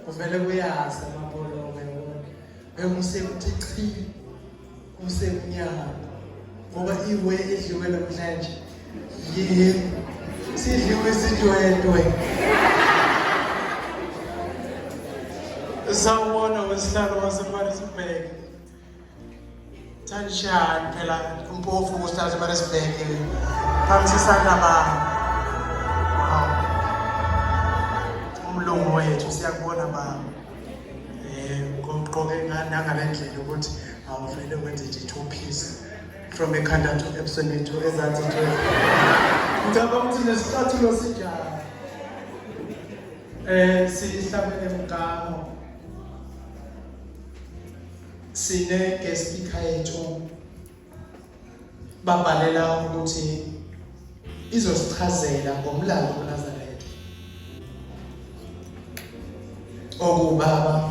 kumele kuyazi amabholo usekuthi chi kusemnyama ngoba iwe edliwe namhlanje yini sidliwe isijwedwe sawubona wesihlalo waseMaritzburg Tanshani phela umpofu wesihlalo waseMaritzburg phambi sanaba umlungu wethu siyakubona baba ngoqoke ngangalendlela ukuthi awuvele wenze nje 2 piece from ekhanda to Epsom to ezathi nje ngicabanga ukuthi nesicathulo sinjalo sihlabele umgamo sine guest speaker yethu babhalela ukuthi izosichazela ngomlando kaNazaretha okubaba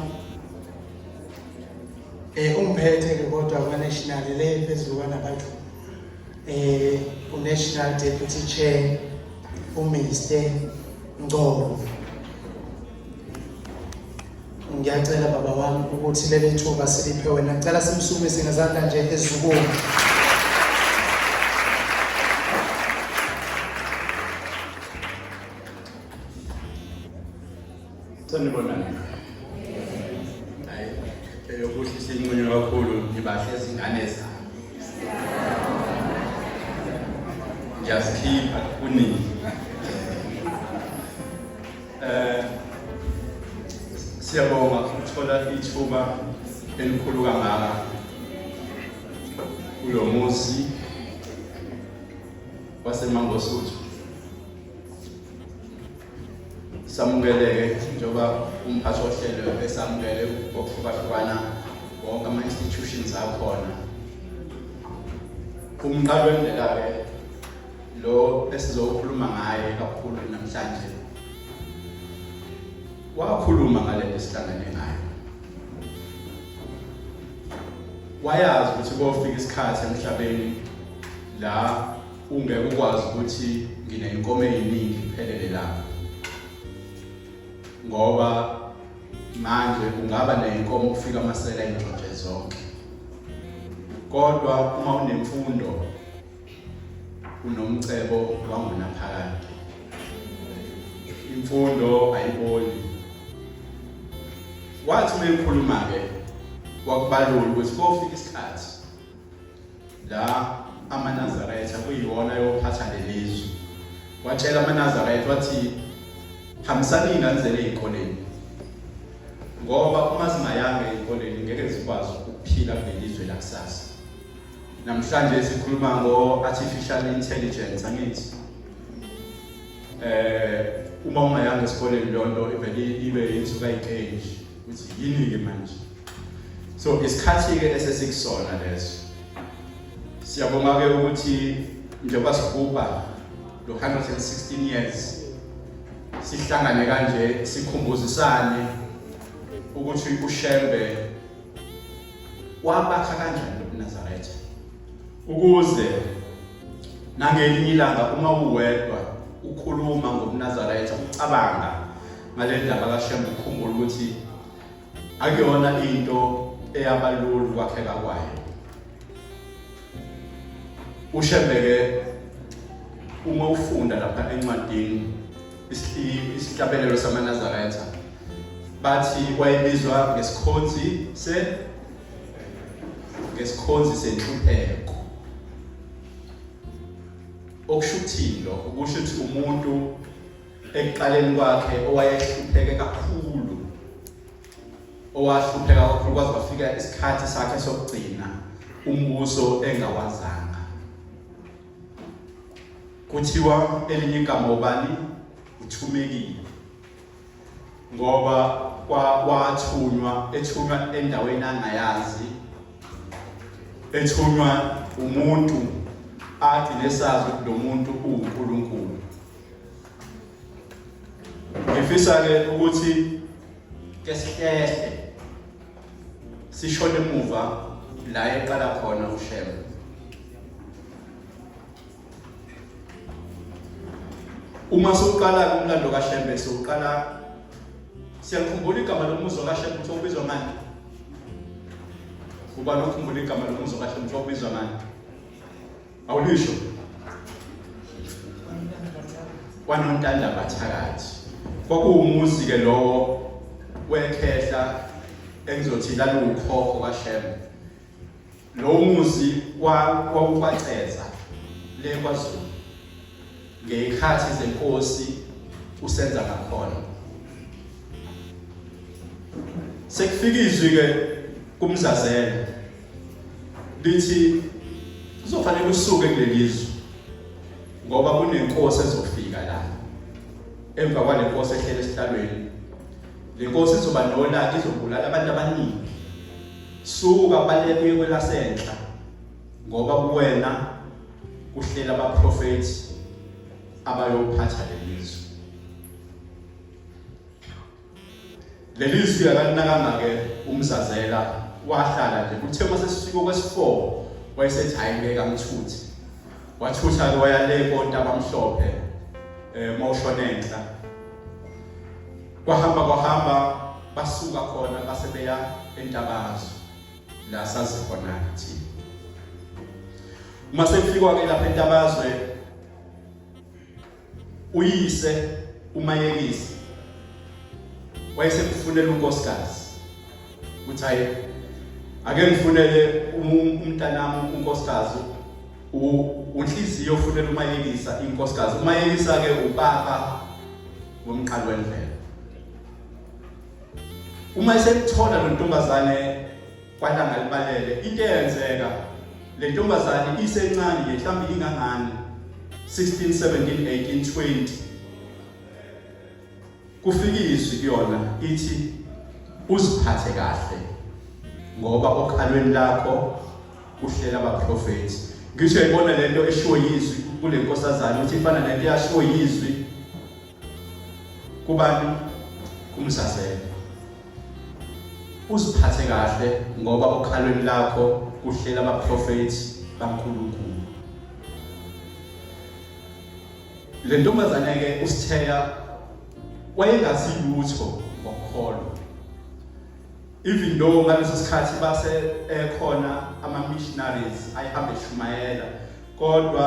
umphethe kodwa kwa-national le phezulu kwanabantu u-national deputy chair uMr Ngcobo. Ngiyacela baba wami ukuthi leli thuba siliphe wena, ngicela simsukumise ngezandla nje ezikulu. Sanibonani. Ukuthi sinqunye kakhulu nibahle izingane zami. Just keep kuningi. Siyabonga ukuthola ithuba elikhulu kangaka kulo muzi waseMangosuthu. Samukeleke njengoba umphathi wohlelo esamukele ngokuhlukana wonke ama-institutions akhona. Umqalo wendlela-ke lo esizokhuluma ngaye kakhulu namhlanje wakhuluma ngalento esihlangane ngayo. Wayazi ukuthi kofika isikhathi emhlabeni la ungeke ukwazi ukuthi ngineyinkomo eziningi kuphelele lapha. Ngoba manje ungaba neyinkomo ukufika amasela ayingxotshe zonke. Kodwa uma unemfundo unomcebo wangunaphakade. Imfundo ayiboni. Wathi meyikhuluma-ke wakubalula ukuthi kofika isikhathi la amaNazaretha kuyiwona yophatha lelizwe. Watshela amaNazaretha wathi hambisani iy'ngane zenu ey'koleni ngoba uma zingayanga ey'koleni ngeke zikwazi ukuphila kulelizwe lakusasa. Namhlanje sikhuluma ngo-artificial intelligence angithi uma ungayanga esikoleni leyo nto ivele ibe insuka iy'cage ukuthi yini-ke manje. So isikhathi-ke esesikusona leso. Siyabonga-ke ukuthi njengoba sigubha lo 116 years sihlangane kanje sikhumbuzisane ukuthi uShembe wabakha kanjani loNazaretha ukuze nangelinye ilanga uma uwedwa ukhuluma ngoNazaretha ucabanga ngale ndaba kaShembe ukhumbula ukuthi akuyona into eyabalulu kwakheka kwayo. uShembe-ke uma ufunda lapha encwadini isihlabelelo samaNazaretha bathi wayebizwa ngesikhonzi senhlupheko. Okushuthilo ukusho ukuthi umuntu ekuqaleni kwakhe owayehlupheke kakhulu, owahlupheka kakhulu kwaze kwafika isikhathi sakhe sokugcina umbuso engawazanga. Kuthiwa elinye igama ubani? Uthumekile. Ngoba ethunywa endaweni angayazi, ethunywa umuntu athi nesazi ukuthi lo muntu uNkulunkulu. Ngifisa-ke ukuthi ke sihlele sishone emuva la eqala khona uShembe. Uma soqala umlando kaShembe soqala Siyakhumbula igama lomuzi kaShem ukuthi ubizwa ngani? Ubani okhumbula igama lomuzi kaShem ukuthi ubizwa ngani? Awulisho? KwaNontanda Bathakathi. Kwakuwumuzi ke lowo wekhehla engizothi lalukhokho kaShem. Lo muzi wawubaceza le kwaZulu ngekhathi zenkosi usenza ngakhona. Sekufika izwi ke kumzazela lithi uzofanele usuke kulelizwe ngoba kunenkosi ezofika la. Emva kwale nkosi ehlele esihlalweni, le nkosi izoba nolaka izobulala abantu abaningi. Suka baleke kwelasenhla ngoba kuwena kuhlela abaprofeti abayophatha lelizwe. Lelizwe akalinakanga ke umzazela wahlala nje kuthe mase sifika kwesi4 wayesethi hayi ngeke amthuthi. Wathutha ke wayale konke abamhlophe mawushonenhla. Kwahamba basuka khona base beya eNtabazo la sazi khonathi. Uma sekufika ke lapha eNtabazwe uyise uMayekisi wayesekufunela unkosikazi. Uthi hayi ake ngifunele umntanami unkosikazi unhliziyo ofunela uMayekisa inkosikazi. uMayekisa ke ubaba womqalo wendlela. Uma esekuthola lo ntombazane kwalanga libalele into eyenzeka le ntombazane isencane nje mhlawumbe ingangani 16 17 18 20 kufika izwi kuyona ithi uziphathe kahle ngoba okhalweni lakho kuhlela abaprofeti. Ngisho ibona lento eshiwo yizwi kule nkosazana ukuthi ifana nento yashiwo yizwi kubani kumzazela. Uziphathe kahle ngoba okhalweni lakho kuhlela abaprofeti baNkulunkulu. Le ntombazane ke uSitheya wayengazi lutho ngokholwa. Even though ngaleso sikhathi base ekhona ama missionaries ayihamba eshumayela kodwa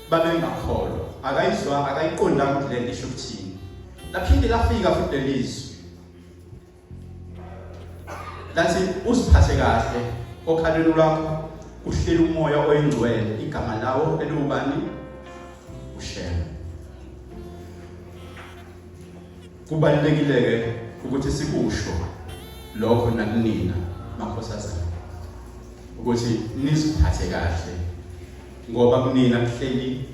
babengakholwa. Akayiqondanga ukuthi lento isho ukuthini. Laphinde lafika futhi lelizwi lathi uziphathe kahle okhalweni lwakho kuhlela umoya oyingcwele igama lawo elubani uShem. Kubalulekile ke ukuthi sikusho lokho nakunina makhosazana ukuthi niziphathe kahle ngoba kunina kuhleli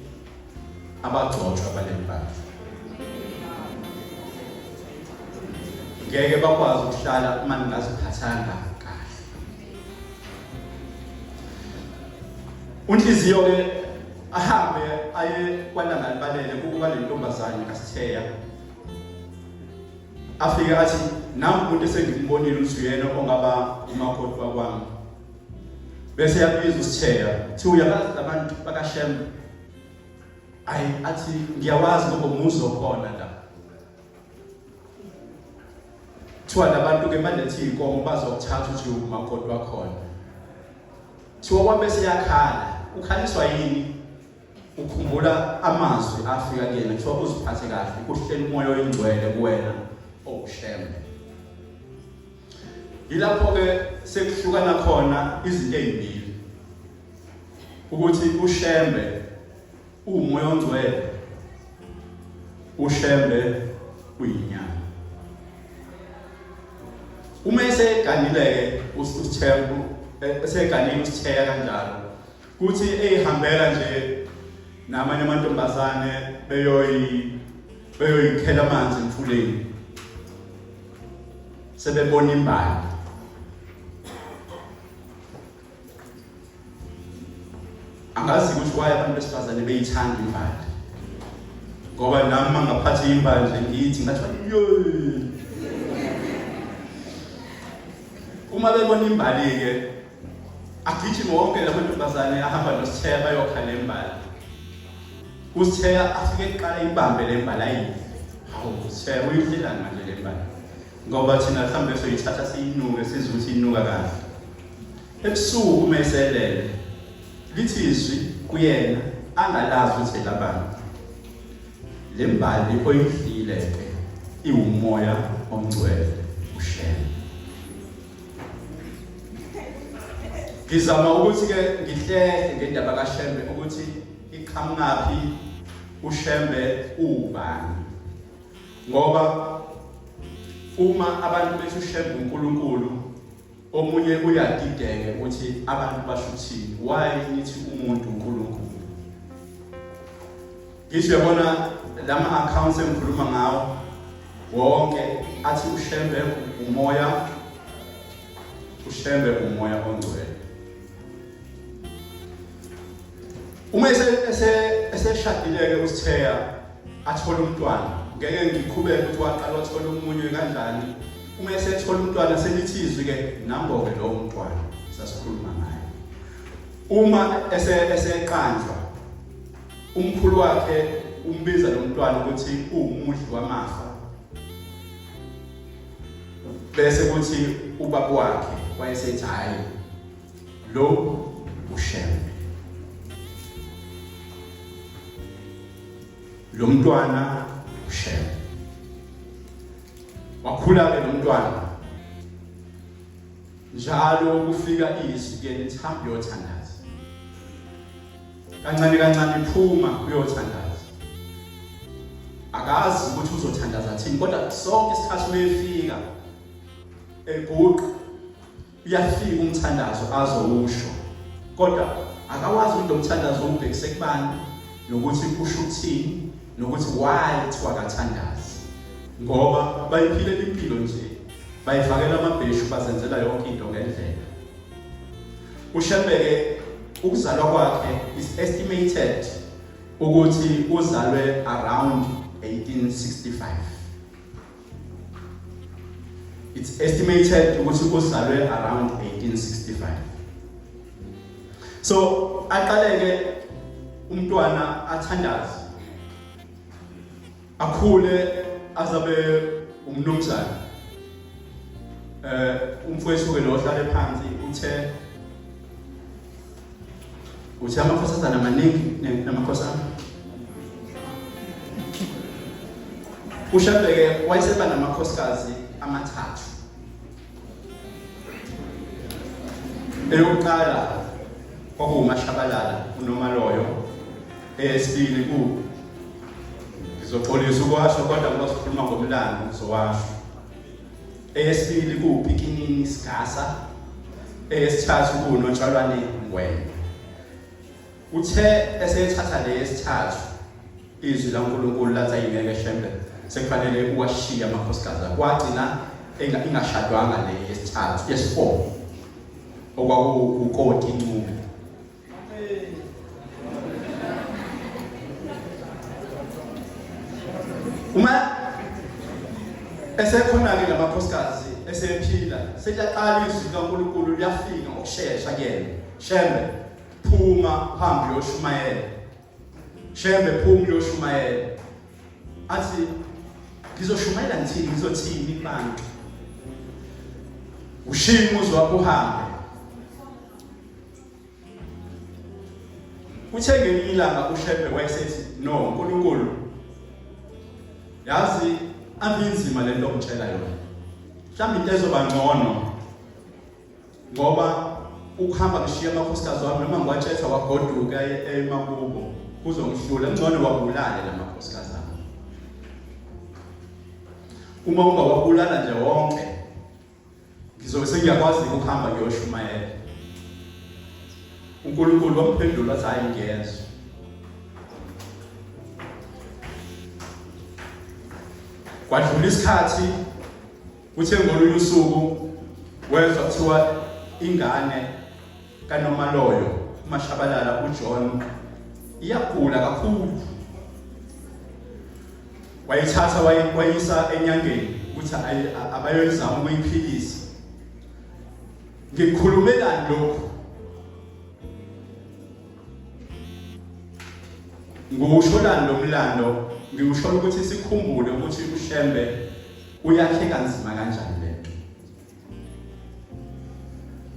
abagcotshwa balempahla. Ngeke bakwazi ukuhlala uma ningaziphathanga kahle. Unhliziyo ke ahambe aye kwalanga libalele kuba le ntombazane kaSitheya. Afika athi nami umuntu esengibonile ukuthi uyena ongaba umakoti wakwami. Bese yabiza uSitheya thi uyabazi abantu bakaShem. Athi ngiyawazi ngoba umuzi okhona la. Thiwa labantu ke banethi inkomo bazokuthatha uthi umakoti wakhona. Thiwa kwabe siyakhala ukhaliswa yini? Ukhumbula amazwi afika kuyena thiwa uziphathe kahle kuhlela umoya oyingcwele kuwena oShem. Yilapho ke sekuhlukana khona izinto ezibili ukuthi uShembe umoya ongcwele uShembe uyinyama. Uma eseganile ke uSitheya eseganile uSitheya kanjalo kuthi ehambela nje namanye amantombazane beyoyikhela amanzi emfuleni sebebona imbali. Angazi ukuthi why abantu besifazane beyithanda imbali ngoba nami mangaphathi imbali nje ngithi ngathi yo. Uma bebona imbali ke agijima wonke lamantombazane ahamba noSitheya bayokhala imbali. uSitheya afike eqala ibambe le mbali ayi. Hawu uSitheya uyidlela manje le mbali. ngoba thina mhlambe soyithatha siyinuke sizwe ukuthi inuka kahle. Ebusuku meselele lithi izwi kuyena angalazi ukuthi labantu lembali oyidlile ke iwumoya omgcwele ushela. Ngizama ukuthi ke ngihlele ngendaba kaShembe ukuthi iqhamungaphi uShembe ubani. Ngoba uma abantu bethi uShembe uNkulunkulu omunye uyadideke ukuthi abantu basho ukuthini, why nithi umuntu uNkulunkulu. Ngisho yabona lama accounts engikhuluma ngawo wonke athi uShembe umoya, uShembe umoya ongcwele. Uma eseshadile-ke uSitheya athola umntwana, ngeke ngiqhubeke ukuthi waqala wathola umunye kanjani. Uma esethola umntwana selithi izwi-ke nambo-ke lowo mntwana sasikhuluma ngaye. Uma eseqanjwa umkhulu wakhe umbiza lo mntwana ukuthi uwumudli wamafa, bese kuthi ubaba wakhe wayesethi hayi lo uShembe. Lo mntwana uShembe wakhula-ke lo mntwana njalo kufika izwi ke lithi hamba uyothandaza. Kancane kancane iphuma uyothandaza. Akazi ukuthi uzothandaza thini, kodwa sonke isikhathi mayefika eguqa uyafika umthandazo azowusho, kodwa akawazi ukuthi umthandazo ubhekise kubani nokuthi kusho ukuthini nokuthi why kuthiwa akathandazi. Ngoba bayiphilela impilo nje, bayifakela amabheshu, bazenzela yonke into ngendlela. uShembe-ke ukuzalwa kwakhe is estimated ukuthi uzalwe around 1865. It's estimated ukuthi uzalwe around 1865. So aqaleke umntwana athandaze, akhule azabe umnumzana. Umfowethu-ke lo ohlale phansi uthe amakhosazana amaningi namakhosana. uShembe-ke wayeseba namakhosikazi amathathu. Eyokuqala kwakuwuMashabalala uNomaloyo, eyesibili ngizoxolisa ukwasho kodwa ngoba sikhuluma ngomlando ngizowasho. Eyesibili kuPikinini Sigasa, eyesithathu kuNotshalwane Ngwenya. Uthe esethatha le yesithathu izwi laNkulunkulu lathi ayingeke Shembe sekufanele uwashiya amakhosikazi, kwagcina ingashadwanga le yesithathu, yesi-4 okwakuwuKoti Ncube. Uma esekhona-ke lamakhosikazi esephila, seliyaqala izwi likaNkulunkulu liyafika ngokushesha kuyena. Shembe phuma uhambe uyoshumayela. Shembe phuma uyoshumayela. Athi ngizoshumayela ngithini, ngizothini kubantu? Ushiya umuzi wakho uhambe. Uthe ngelinye ilanga uShembe wayesethi no uNkulunkulu, yazi anginzima lento ongitshela yona. Mhlawumbe into ezoba ngcono ngoba ukuhamba ngishiya amakhosikazi wami noma ngiwatshela wagoduka eMakubo kuzongihlula, ngcono wabulale lamakhosikazi ami. Uma ungawabulala nje wonke ngizobe sengiyakwazi ukuhamba ngiyoshumayela. uNkulunkulu wamphendula athi hayi ngiyezwa. Kwadlula isikhathi, uthe ngolunye usuku wezwa kuthiwa ingane kaNomaloyo uMashabalala uJohn iyagula kakhulu. Wayithatha wayisa enyangeni ukuthi abayozama ukuyiphilisa. Ngikhulumelani lokho? Ngusholani lo mlando? Ngiusho ukuthi sikhumbule ukuthi uShembe uyakhe kanzima kanjani lento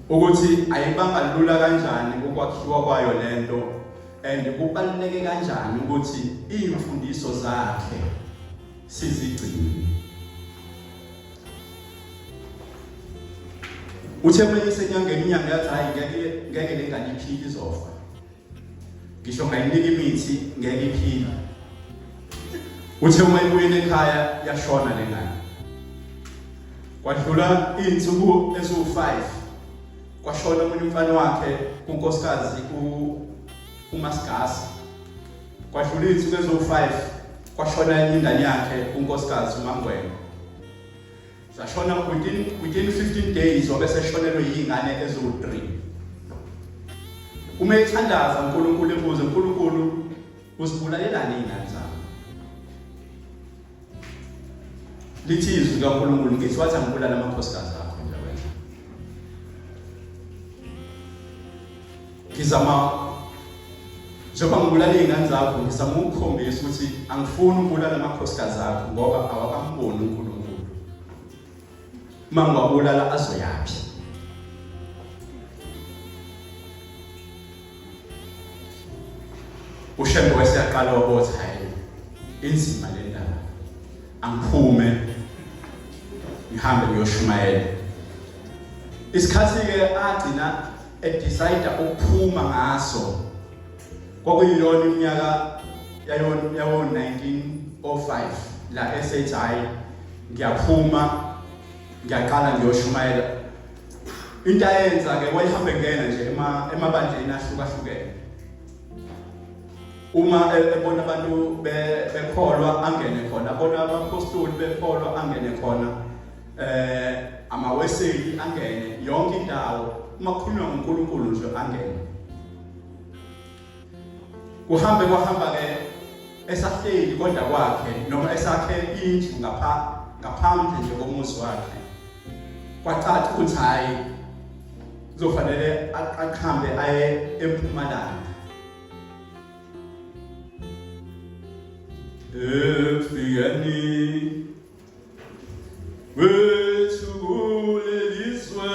ukuthi ayibanga lula kanjani ukwakhiwa kwayo lento and kubaluleke kanjani ukuthi imfundiso zakhe sizigcine. Uthe manje senyangeni inyanga yathi hayi ngeke lengane iphile izofa. Ngisho ngayinika imithi ngeke iphile. Uthe uma ibuyele ekhaya yashona lengane. Kwadlula izinsuku eziwu5 kwashona umunye umfana wakhe kunkosikazi uMasigasi. Kwadlula izinsuku eziwu5 kwashona enye ingane yakhe kunkosikazi uMangwenya. Zashona within 15 days wabese shonelwe yingane eziwu3. Uma ethandaza uNkulunkulu ebuze uNkulunkulu usibulalelani izingane zami? Lithi izwi kaNkulunkulu ngithi wathi angibulala amakhosikazi akho nje wena. Ngizama njengoba ngibulala izingane zakho ngizama ukukhombisa ukuthi angifuni ukubulala amakhosikazi akho ngoba awakamboni uNkulunkulu. Mangwabulala azoyapi. Ushembe wesiyaqala wabothi hayi inzima le ndaba. Angiphume ngihambe ngiyoshumayela. Isikhathi ke agcina decide ukuphuma ngaso. Kwakuyilona iminyaka yayo 1905 la esethi hayi ngiyaphuma ngiyaqala ngiyoshumayela. Into ayenza ke wayihambe ngena nje emabandleni ahlukahlukene. Uma ebona abantu bekholwa angene khona, abona abapostoli bekholwa angene khona, amaweseli angene, yonke indawo uma kukhulunywa ngoNkulunkulu nje angene. Kwahamba ke esahleli kodwa kwakhe noma esakhe indlu ngaphandle nje komuzi wakhe. Kwacaca ukuthi hayi kuzofanele aqhambe aye eMpumalanga. Ekufikeni wethu kulelizwe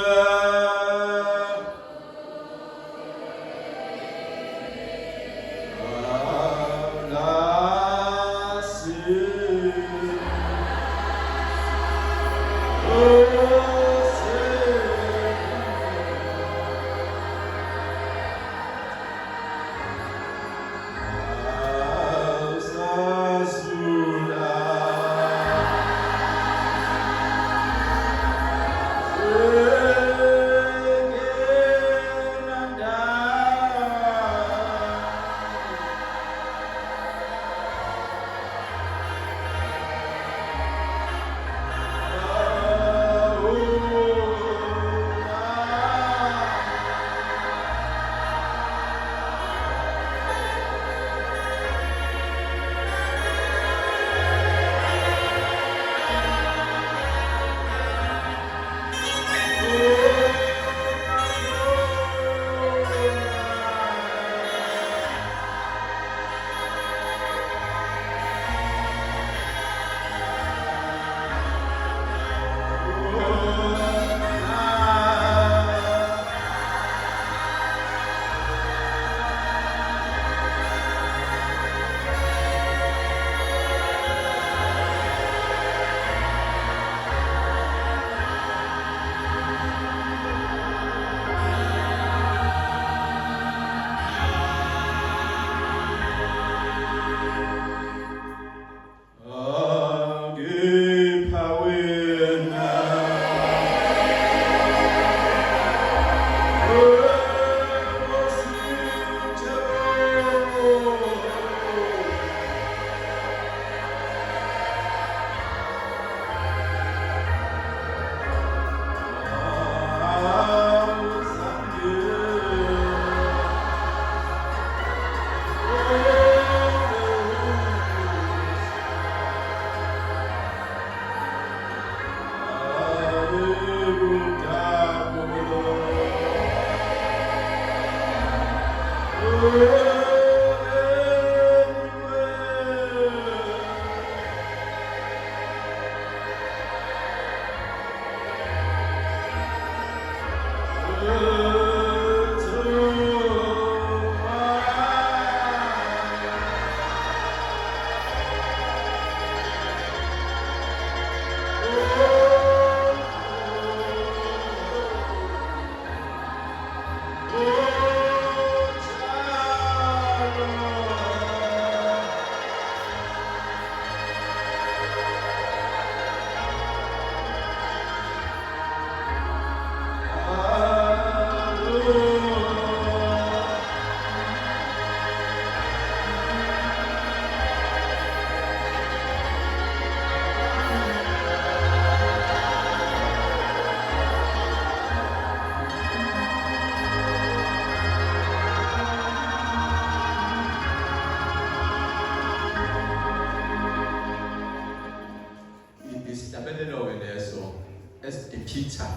esidepictor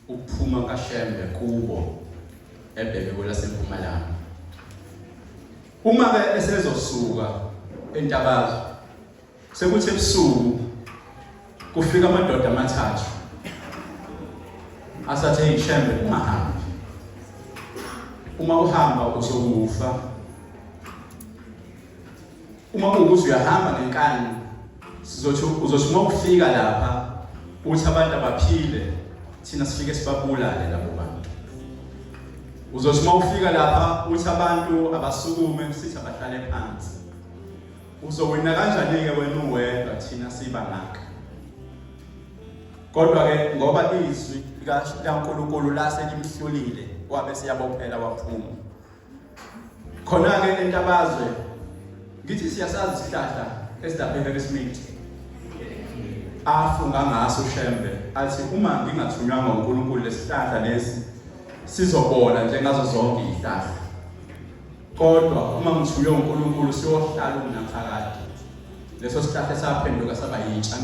ukuphuma kaShembe kubo ebheke kwelaseMpumalanga. Uma ke esezosuka eNtabazo sekuthi ebusuku kufika amadoda amathathu asathe iShembe ungahambi, uma uhamba uzokufa, uma kuwukuthi uyahamba ngenkani uzothi uma ufika lapha uthi abantu abaphile thina sifike sibabulale labo bantu. Uzothi uma ufika lapha uthi abantu abasukume sithi abahlale phansi. Uzowina kanjani ke wena uwedwa thina sibanaka? Kodwa ke ngoba izwi likaNkulunkulu laselimhlulile wabe siyabophela waphuma. Khona ke eNtabazwe ngithi siyasazi isihlahla esidabheka kweSmith. Afunga ngaso uShembe athi uma ngingathunywanga uNkulunkulu lesihlahla lesi sizobola njengazo zonke izihlahla. Kodwa uma ngithunywe uNkulunkulu siyohlala umnaphakade. Leso sihlahla saphenduka saba yitsha.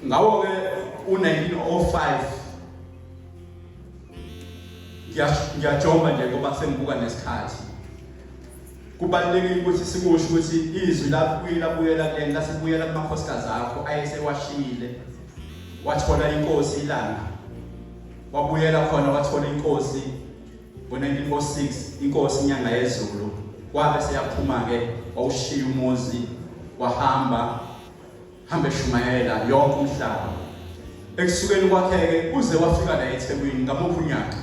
Ngawo ke u1905 ngiyajonga nje ngoba sengibuka nesikhathi. Kubalulekile ukuthi sikusho ukuthi izwi labuyela kuleni lasibuyela kumakhosikazi akho ayesewashile, wathola inkosi ilanga, wabuyela khona wathola inkosi ngo1906, inkosi inyanga yezulu, wabe seyaphuma ke wawushiya umuzi wahamba eshumayela yonke umhlaba. Ekusukeni kwakhe ke uze wafika la eThekwini ngamuphi unyaka?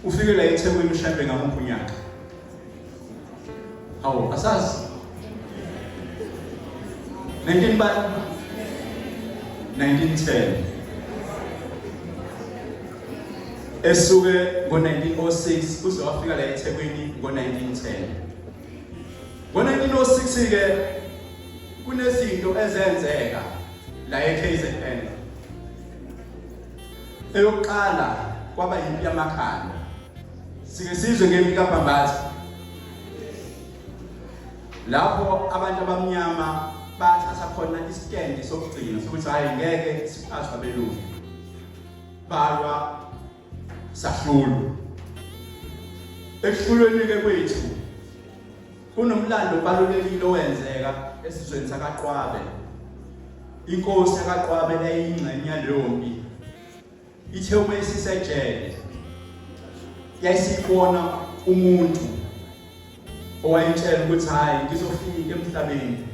Ufike la eThekwini uShembe ngamuphi unyaka? Hawu asazi 1910 esuke ngo1906 uze wafika la eThekwini ngo1910. Ngo1906 ke kunezinto ezenzeka la eKZN. Eyokuqala kwaba yimpi yamakhanda. Sike sizwe ngempi kaBhambatha. Lapho abantu abamnyama bathatha khona istand sokugcina ukuthi hayi ngeke siphathwe abelungu. Balwa sahlulwa. Ekuhlulweni ke kwethu kunomlando obalulekile owenzeka esizweni sakaQwabe. Inkosi yakaQwabe eyingxenye yalompi ithe uma isisejele yayisibona umuntu owayitshela ukuthi hayi ngizofika emhlabeni.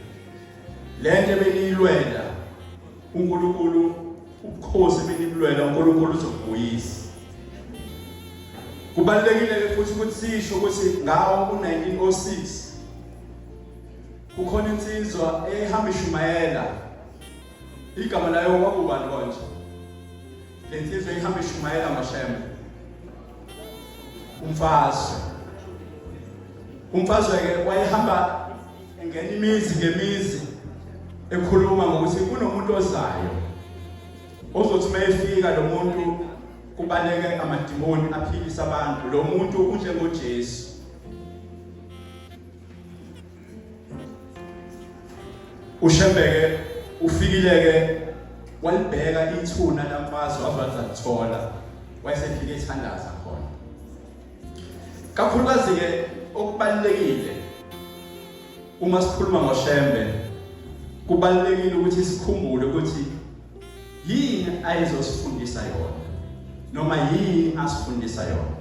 Lento beniyilwela uNkulunkulu, ubukhosi beniyilwela uNkulunkulu uzobuyisa. Kubalulekile futhi ukuthi sisho ukuthi ngawo u1906 kukhona insizwa ehamba ishumayela. Igama layo kwakubani konje? Le nsizwa ihamba ishumayela ngoShembe. Umfazi ke wayehamba engena imizi ngemizi ekhuluma ngokuthi kunomuntu ozayo ozothi mayefika lo muntu kubaleke amadimoni aphilisa abantu. Lo muntu unjengoJesu. uShembe ke ufikile ke walibheka ithuna lamfazi wazathi lithola, wayesefike ethandaza khona. Kakhulukazi ke okubalekile uma sikhuluma ngoShembe kubalekile ukuthi sikhumbule ukuthi yini ayizosifundisa yona noma yini asifundisa yona.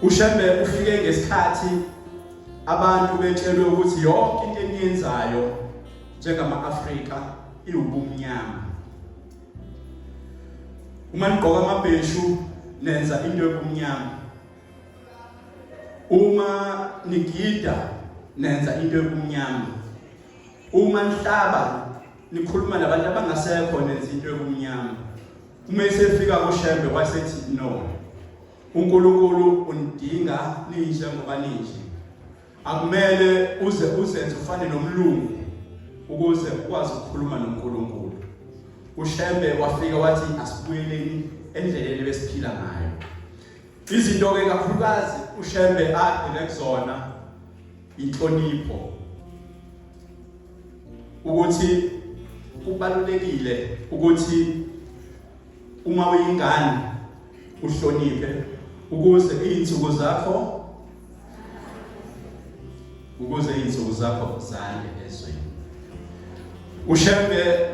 uShembe ufike ngesikhathi abantu betshelwe ukuthi yonke into eniyenzayo njengama-Afrika iwubumnyama. Uma nigqoka amabheshu nenza into yobumnyama. Uma nigida nenza into yobumnyama. Uma nihlaba nikhuluma nabantu abangasekho nenza into yobumnyama. Uma esefika kuShembe wasethi no, uNkulunkulu undinga ninje ngoba ninje. Akumele uzenze ufane nomlungu ukuze ukwazi ukukhuluma noNkulunkulu. uShembe wafika wathi asibuyeleni endleleni besiphila ngayo. Izinto ke kakhulukazi uShembe agcine kuzona inhlonipho. ukuthi kubalulekile ukuthi uma uyingane uhloniphe ukuze izinsuku zakho zande ezweni. uShembe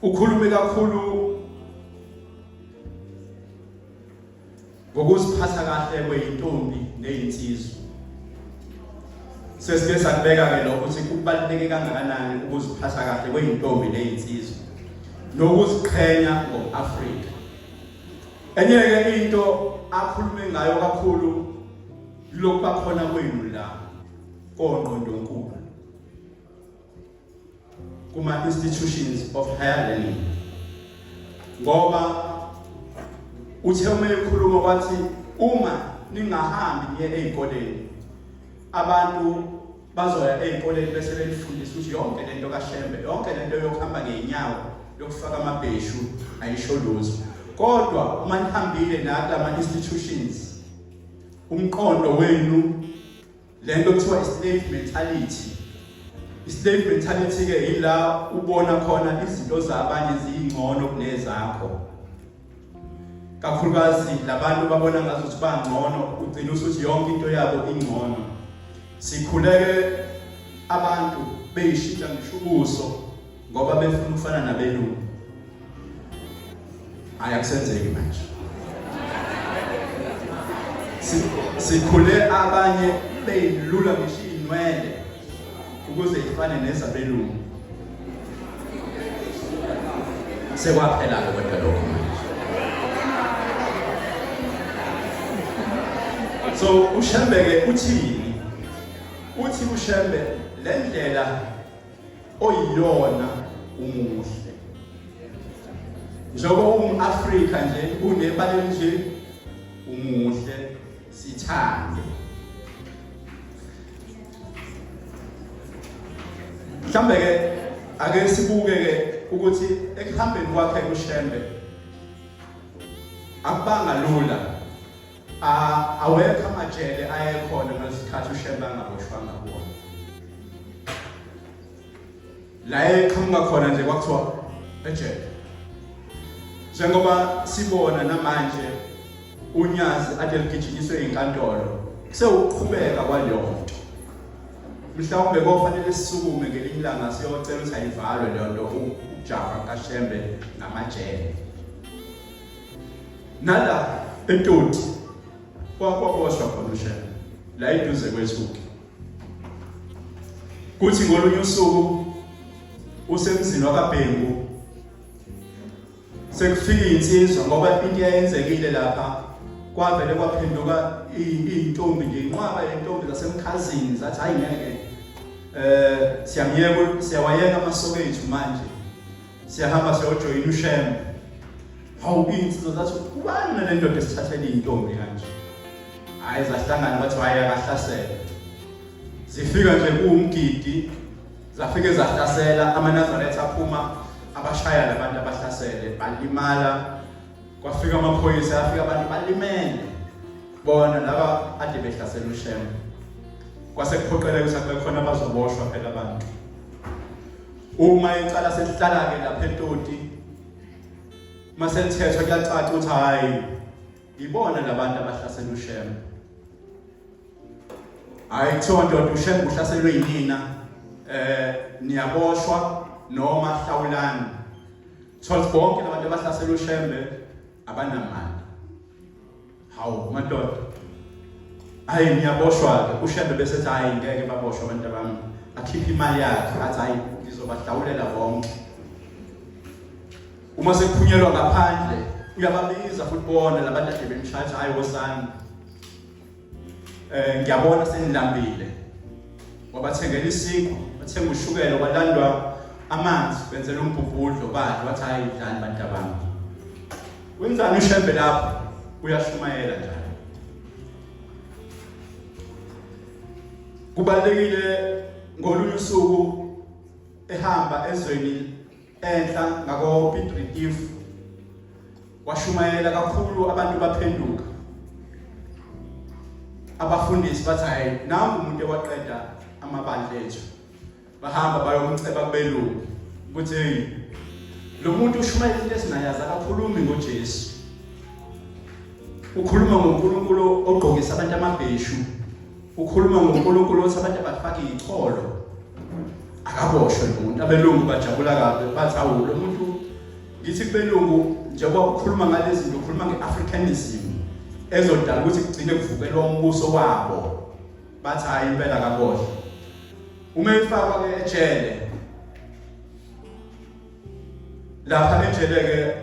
ukhulume kakhulu ngokuziphatha kahle kweyintombi nezinsizwa. Sesike sakubeka ke lokho ukuthi kubaluleke kangakanani ukuziphatha kahle kweyintombi nezinsizwa nokuziqhenya ngomAfrika. Enye ke into akhulume ngayo kakhulu lokuba khona kwenu la koNgqondonkulu kuma institutions of higher learning, ngoba uthe uma ekhuluma kwathi uma ningahambi niye ezikoleni abantu bazoya ezikoleni bese belifundisa ukuthi yonke lento kaShembe, yonke lento yokuhamba ngeenyawo, yokufaka amabheshu ayisho lutho. Kodwa uma nihambile nakama institutions umqondo wenu lento kuthiwa slave mentality. Slave mentality ke ila ubona khona izinto zabanye zingcono kunezakho. Kakhulukazi labantu babona ngazo ukuthi bangcono, ugcina usuthi yonke into yabo ingcono. Sikhuleke abantu beyishintsha ngishubuso ngoba befuna ukufana nabelungu. Ayakusenzeki manje. Sikhule abanye beyilula ngisho inwele ukuze ifane nezabelungu. Sekwaphela kodwa lokho manje. So uShembe ke uthini? Uthi uShembe le ndlela oyiyona umuhle. Njengoba umAfrika nje unebale nje umuhle sithande. Mhlambe ke ake sibuke ke ukuthi ekuhambeni kwakhe uShembe akubanga lula. Awekho amajele ayekhona ngesikhathi uShembe angaboshwanga kuona. La eqhamuka khona nje kwakuthiwa ejele. Njengoba sibona namanje unyazi ade ligijinyiswe inkantolo sewuqhubeka kwaleyo nto. Mhlawumbe kofanele sisukume ngelinye ilanga siyocela ukuthi ayivalwe leyo nto uJafa kaShembe namajele. Nala eToti kwaboshwa khona uShembe la iduze kwethuki. Kuthi ngolunye usuku usemzini wakaBhengu sekufika insizwa ngoba into yayenzekile lapha kwavele kwaphenduka izintombi nje inqwaba yentombi zasemkhazini zathi hayi ngeke siyawayeka amasoko ethu manje siyahamba siyojoyina uShembe. Hawu insizwa zathi ubani nale ndoda esithathele izintombi kanje. Hayi zahlangana bathi waya kahlasela. Zifika nje kuumgidi zafike zahlasela amaNazaretha aphuma abashaya labantu abahlasele balimala. Kwafika amaphoyisa afika abantu balimele bona laba ade behlasela uShembe. Kwase kuphoqeleka ukuthi kube khona abazoboshwa phela abantu. Uma icala selihlala ke lapha eToti mase lithethwa kuyacaca ukuthi hayi ibona labantu abahlasela uShembe. Hayi kuthiwa ndoda uShembe uhlaselwe yinina niyaboshwa noma hlawulani. Thola bonke labantu abahlasela uShembe abanamali. Hawu madoda hayi niyaboshwa ke uShembe bese ethi hayi ngeke baboshwe abantu abami akhipha imali yakhe athi hayi ngizobahlawulela bonke. Uma sekuphunyelwa ngaphandle uyababiza futhi bona labantu ade bemshaya hayi wosani ngiyabona senilambile wabathengela isinkwa bathenga ushukela kwalandwa amanzi benzela umbhubhudlo badla wathi hayi dlani bantu abami. Wenzani uShembe lapho uyashumayela njalo. Kubalekile ngolunye usuku ehamba ezweni enhla ngako Piet Retief washumayela kakhulu abantu baphenduka. Abafundisi bathi hayi nangu umuntu ewaqeda amabandla ethu. bahamba bayomceba kubelungu ukuthi hey lo muntu ushumayela into esingayazi akakhulumi ngoJesu ukhuluma ngoNkulunkulu ogqokisa abantu amabheshu ukhuluma ngoNkulunkulu othi abantu abafaka icholo akaboshwe lo muntu abelungu bajabula kabi bathi awu lo muntu ngithi kubelungu njengoba ukhuluma ngalezi zinto ukhuluma ngeAfricanism ezodala ukuthi kugcine kuvukelwa umbuso wabo bathi hayi impela akaboshwe uma efakwa ke ejele lapha ejele ke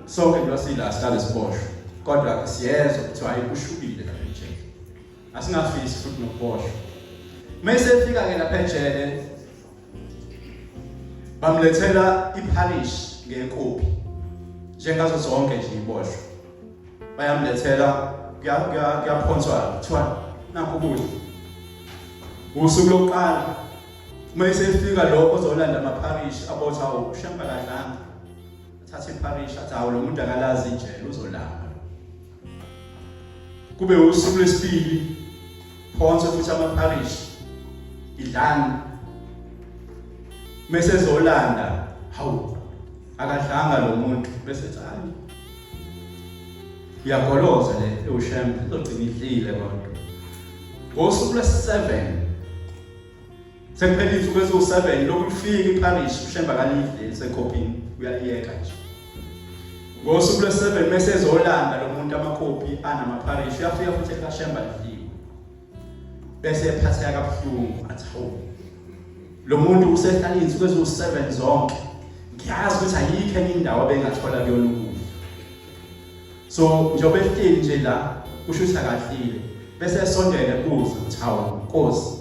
sonke lwasila sihlale siboshwe kodwa siyezwa ukuthi hayi ushubile lapha ejele asingafisi futhi nokuboshwa mayesefika ke lapha ejele bamlethela iparish ngekopi njengazo zonke nje iboshwe bayamlethela kuyaphonswa kuthiwa nakho ukudla usuku lokuqala mayesefika lo ozolanda amaparish abotha ushamba kadlanga athatha iparish athi awu lo muntu akalazi ijele uzolamba kube usuku lesibili phonswa futhi amaparish idlanga mase zolanda hawu akadlanga lo muntu bese hayi iyagoloza le ushembe izogcina idlile kodwa ngosuku lesi-7 sekuphela izinsuku eziwu-7 lokufika iparish ushembe akalidle sekopini uyaliyeka nje ngosuku lesi-7 mase ezolanda lo muntu amakopi anamaparish uyafika futhi ekashembe adliwe bese ephatheka kabuhlungu athi hawu lo muntu usehlala izinsuku eziwu-7 zonke ngiyazi ukuthi ayikho enye indawo abengathola kuyona ukudla so njengoba ehleli nje la kusho ukuthi akahlile bese esondele kuze ukuthi hawu Nkosi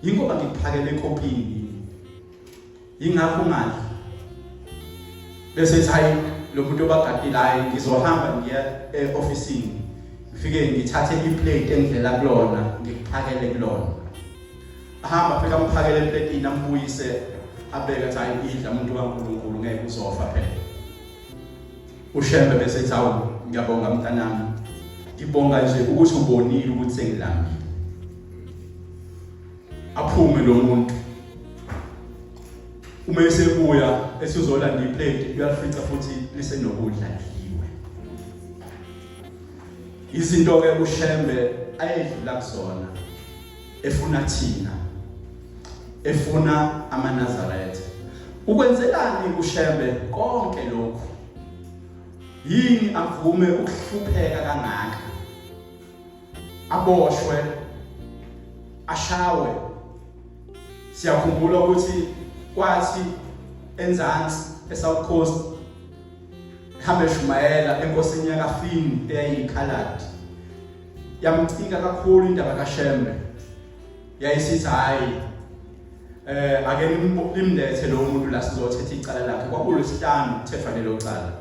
yingoba ngikuphakele ekopini yingakho ungadli bese ethi hayi lo muntu obagadilayo ngizohamba ngiya e-ofisini ngifike ngithathe iplate engidlela kulona ngikuphakele kulona ahamba afika amphakele eplatini ambuyise abeka athi hayi idla umuntu kaNkulunkulu ngeke uzofa phela ushembe bese ethi hawu ngiyabonga mntanami ngibonga nje ukuthi ubonile ukuthi sengilambile aphume lo muntu uma esebuya esizolanda iplate uyafica futhi lisenokudla dliwe izinto ke ushembe ayedlula kusona efuna thina efuna amaNazaretha ukwenzelani ushembe konke lokhu yini avume ukuhlupheka kangaka aboshwe ashawe siyakhumbula ukuthi kwathi eNzansi eSouth Coast hambe Shumayela enkosini yakafini eyayikhaladi yamcika kakhulu indaba kaShembe yayisithi hayi ake nimlethe lo muntu la sizothetha icala lakhe kwakulesihlanu uThefane lokuqala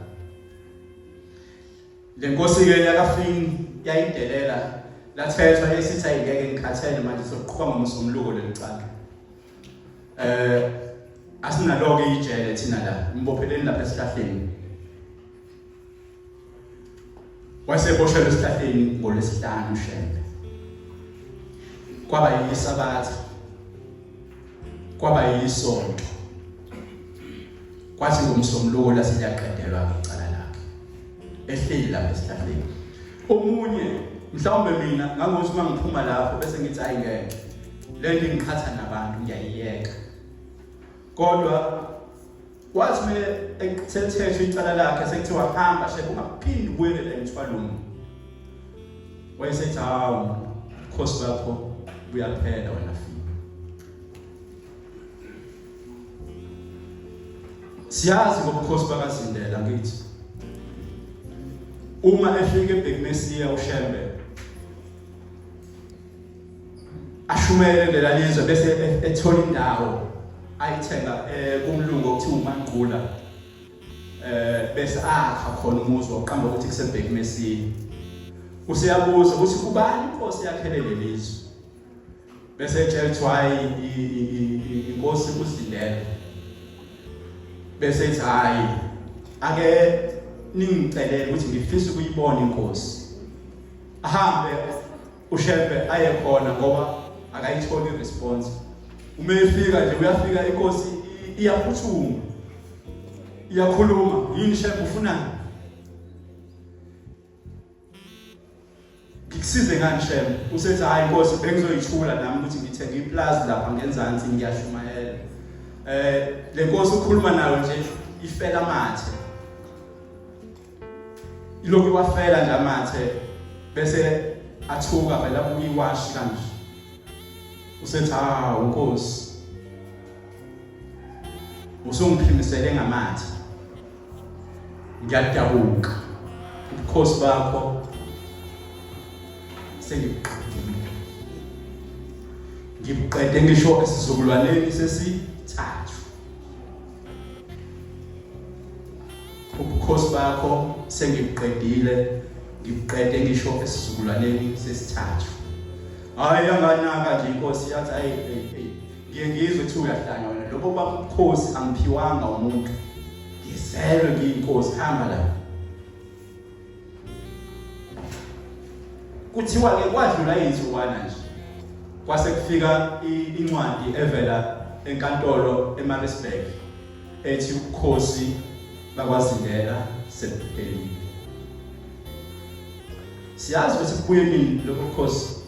le nkosi ke yakafini yayidelela lathethwa yesithi ayingeke ngikhathele manje sokuqhubeka ngomsomluko lelicala asinaloke ijele thina la imbopheleni lapha esihlahleni waseboshelwe esihlahleni ngolesihlanu Shembe kwaba yisabatha kwaba yisonto kwathi ngomsomluko la siyaqedelwa icala lakhe ehleli lapha esihlahleni omunye mhlawumbe mina ngangothi mangiphuma lapho bese ngithi hayi ngeke lento ngikhatha nabantu ngiyayiyeka kodwa wathi mina ekuthethe icala lakhe sekuthiwa hamba shebe ungaphindi ubuyele emthwalweni wayesethi hawu Nkosi bakho uyaphela wena fika siyazi ngobukhosi bakaZindela ngithi uma efika eBhekmesiya uShembe ashumele lela lizwe bese ethola indawo ayithenga kumlungu okuthiwa uManqula bese akha khona umuzi wokuqamba ukuthi kuseBhekmesiya usiyabuza ukuthi kubani inkosi yakhele lelizwe bese etshela hayi inkosi uZindela bese ethi hayi ake ningicelele ukuthi ngifisa ukuyibona inkosi ahambe uShembe aye khona ngoba akayitholi iresponse uma efika nje uyafika inkosi iyaphuthuma iyakhuluma yini shembe ufunani ngikusize ngani shembe usethi hayi inkosi bengizoyithula nami ukuthi ngithenga iplaza lapha ngenzansi ngiyashumayela le nkosi ukhuluma nayo nje ifela amathe ilokhu wafela nje amathe bese athuka phela uyiwashi kanje usethi unkosi usungiphimisele ngamathe ngiyadabuka ubukhosi bakho ngibuqede ngisho esizukulwaneni sesithathu ubukhosi bakho sengibuqedile ngibuqede ngisho esizukulwaneni sesithathu hayi yanganaka nje inkosi yathi hey ngiye ngizwe ukuthi uyahlanya wena lobo babukhosi angiphiwanga umuntu ngizelwe ngiyinkosi hamba la kuthiwa ke kwadlula izinsuku nje kwase kufika incwadi evela enkantolo eMaritzburg ethi ukhosi bakwaZindela sephelile siyazi ukuthi kubuye nini lokho ukhosi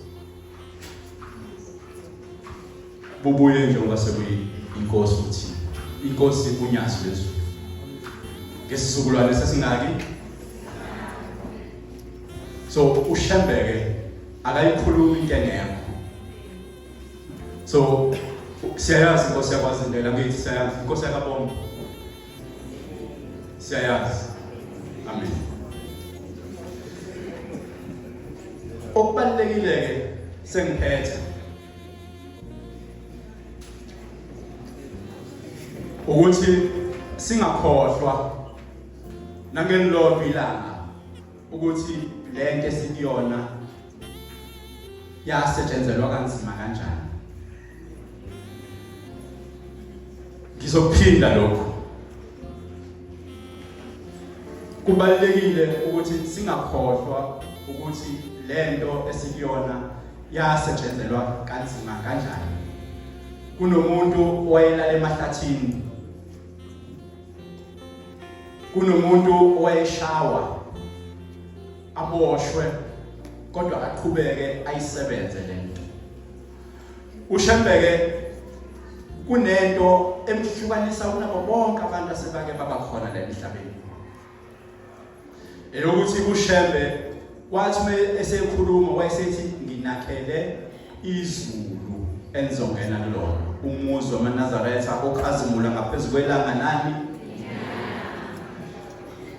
bubuye njengoba sekuyi inkosi uthi inkosi bunyazi lezulu ngesizukulwane sesingaki so uShembeke akayikhuluma into engekho so siyayazi inkosi yakwaZindela ngithi siyayazi inkosi yakabonga siyayazi amen okubalekile ke sengiphethe ukuthi singakhohlwa nangelilodwa ilanga ukuthi lento esikuyona yasetshenzelwa kanzima kanjani ngizokuphinda lokho kubalekile ukuthi singakhohlwa ukuthi lento esikuyona yasetshenzelwa kanzima kanjani kunomuntu owayelala emahlathini kunomuntu owayeshawa aboshwe kodwa aqhubeke ayisebenze lento uShembeke kunento emhlukanisa kunabo bonke abantu asebake babakhona la emhlabeni elokuthi uShembe wathi esekhuluma wayesethi nginakhele izulu enzongena kulona umuzi wamaNazaretha okhazimula ngaphezulu kwelanga nani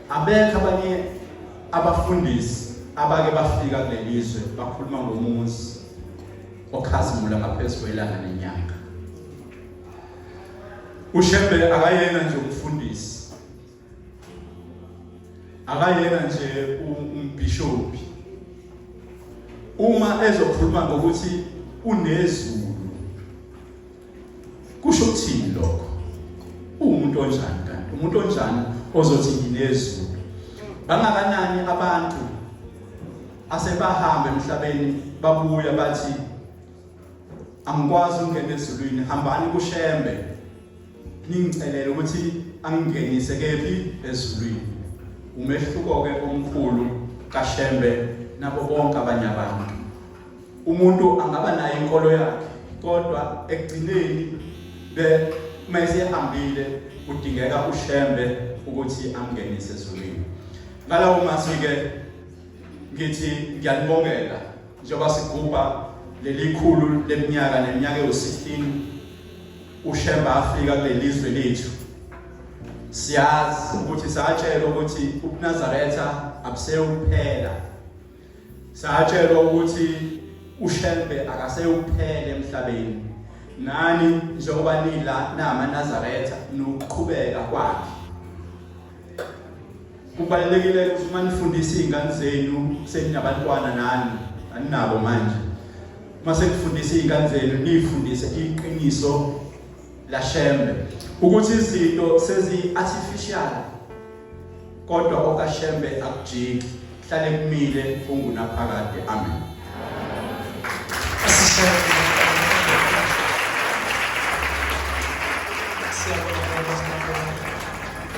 abekho abanye abafundisi abake bafika kulelizwe bakhuluma ngomuzi okhazimula ngaphezulu kwelanga nenyanga uShembe akayena nje umfundisi akayena nje umbishophi uma ezokhuluma ngokuthi unezulu kusho ukuthini lokho umuntu onjani kanti umuntu onjani ozothi nginezulu bangakanani abantu asebahamba emhlabeni babuya bathi angikwazi ukungena ezulwini hambani kuShembe ningicelele ukuthi angingenise kephi ezulwini umehluko ke omkhulu kaShembe nabo bonke abanye abantu umuntu angaba nayo inkolo yakhe kodwa ekugcineni mayesehambile kudingeka uShembe ukuthi amngenise ezulwini ngalawo masike ngithi ngiyalibongela njengoba sigubha leli khulu leminyaka neminyaka ewu16 uShembe afika kulelizwe lethu siyazi ukuthi satshelwa ukuthi uNazaretha abuseyuphela satshelwa ukuthi uShembe akaseyuphele emhlabeni nani njengoba nila namaNazaretha nokuqhubeka kwakhe kubalekile ukuthi manifundisa izingane zenu senabantwana nani aninabo manje mase kufundisa izingane zenu nifundise iqiniso la Shembe ukuthi izinto sezi artificial kodwa okaShembe akujiki hlale kumile ungunaphakade amen.